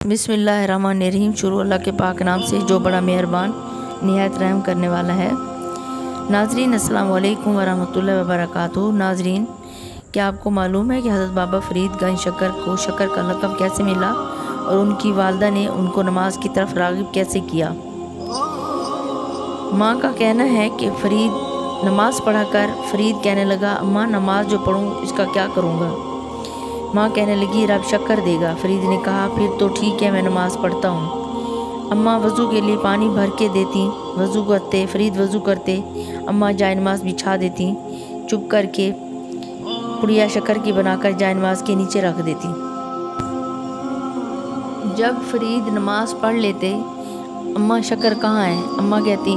بسم اللہ الرحمن الرحیم۔ شروع اللہ کے پاک نام سے جو بڑا مہربان نہایت رحم کرنے والا ہے۔ ناظرین السلام علیکم ورحمۃ اللہ وبرکاتہ۔ ناظرین، کیا آپ کو معلوم ہے کہ حضرت بابا فرید گنج شکر کو شکر کا لقب کیسے ملا اور ان کی والدہ نے ان کو نماز کی طرف راغب کیسے کیا؟ ماں کا کہنا ہے کہ فرید نماز پڑھا کر فرید کہنے لگا، اماں نماز جو پڑھوں اس کا کیا کروں گا؟ ماں کہنے لگی، رب شکر دے گا۔ فرید نے کہا، پھر تو ٹھیک ہے، میں نماز پڑھتا ہوں۔ اماں وضو کے لیے پانی بھر کے دیتی، وضو کرتے، فرید وضو کرتے، اماں جائے نماز بچھا دیتی، چپ کر کے پڑیا شکر کی بنا کر جائے نماز کے نیچے رکھ دیتی۔ جب فرید نماز پڑھ لیتے، اماں شکر کہاں ہے؟ اماں کہتی،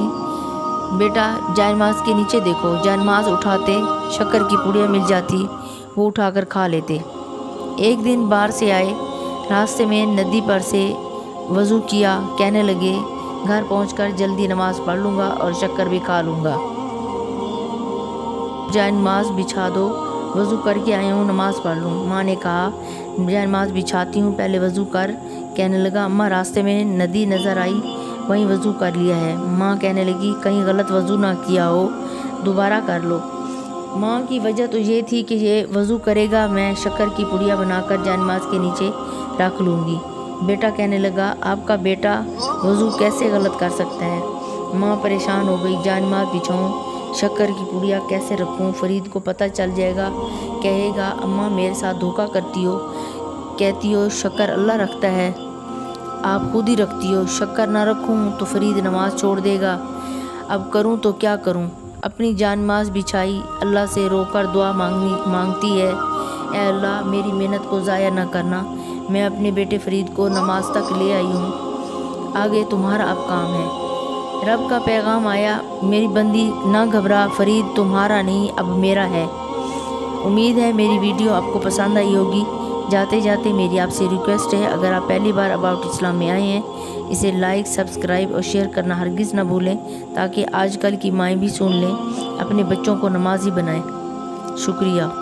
بیٹا جائے نماز کے نیچے دیکھو۔ جائے نماز اٹھاتے، شکر کی پڑیا مل جاتی، وہ اٹھا کر کھا لیتے۔ ایک دن باہر سے آئے، راستے میں ندی پر سے وضو کیا، کہنے لگے، گھر پہنچ کر جلدی نماز پڑھ لوں گا اور شکر بھی کھا لوں گا۔ جائے نماز بچھا دو، وضو کر کے آیا ہوں، نماز پڑھ لوں۔ ماں نے کہا، جائے نماز بچھاتی ہوں، پہلے وضو کر۔ کہنے لگا، اماں راستے میں ندی نظر آئی، وہیں وضو کر لیا ہے۔ ماں کہنے لگی، کہیں غلط وضو نہ کیا ہو، دوبارہ کر لو۔ ماں کی وجہ تو یہ تھی کہ یہ وضو کرے گا، میں شکر کی پڑیا بنا کر جائے نماز کے نیچے رکھ لوں گی۔ بیٹا کہنے لگا، آپ کا بیٹا وضو کیسے غلط کر سکتا ہے؟ ماں پریشان ہو گئی، جائے نماز بچھاؤں، شکر کی پڑیا کیسے رکھوں؟ فرید کو پتہ چل جائے گا، کہے گا، اماں میرے ساتھ دھوکہ کرتی ہو، کہتی ہو شکر اللہ رکھتا ہے، آپ خود ہی رکھتی ہو۔ شکر نہ رکھوں تو فرید نماز چھوڑ دے گا، اب کروں تو کیا کروں؟ اپنی جائے نماز بچھائی، اللہ سے رو کر دعا مانگتی ہے، اے اللہ میری محنت کو ضائع نہ کرنا، میں اپنے بیٹے فرید کو نماز تک لے آئی ہوں، آگے تمہارا اب کام ہے۔ رب کا پیغام آیا، میری بندی نہ گھبرا، فرید تمہارا نہیں اب میرا ہے۔ امید ہے میری ویڈیو آپ کو پسند آئی ہوگی۔ جاتے جاتے میری آپ سے ریکویسٹ ہے، اگر آپ پہلی بار اباؤٹ اسلام میں آئے ہیں، اسے لائک، سبسکرائب اور شیئر کرنا ہرگز نہ بھولیں، تاکہ آج کل کی مائیں بھی سن لیں، اپنے بچوں کو نمازی بنائیں۔ شکریہ۔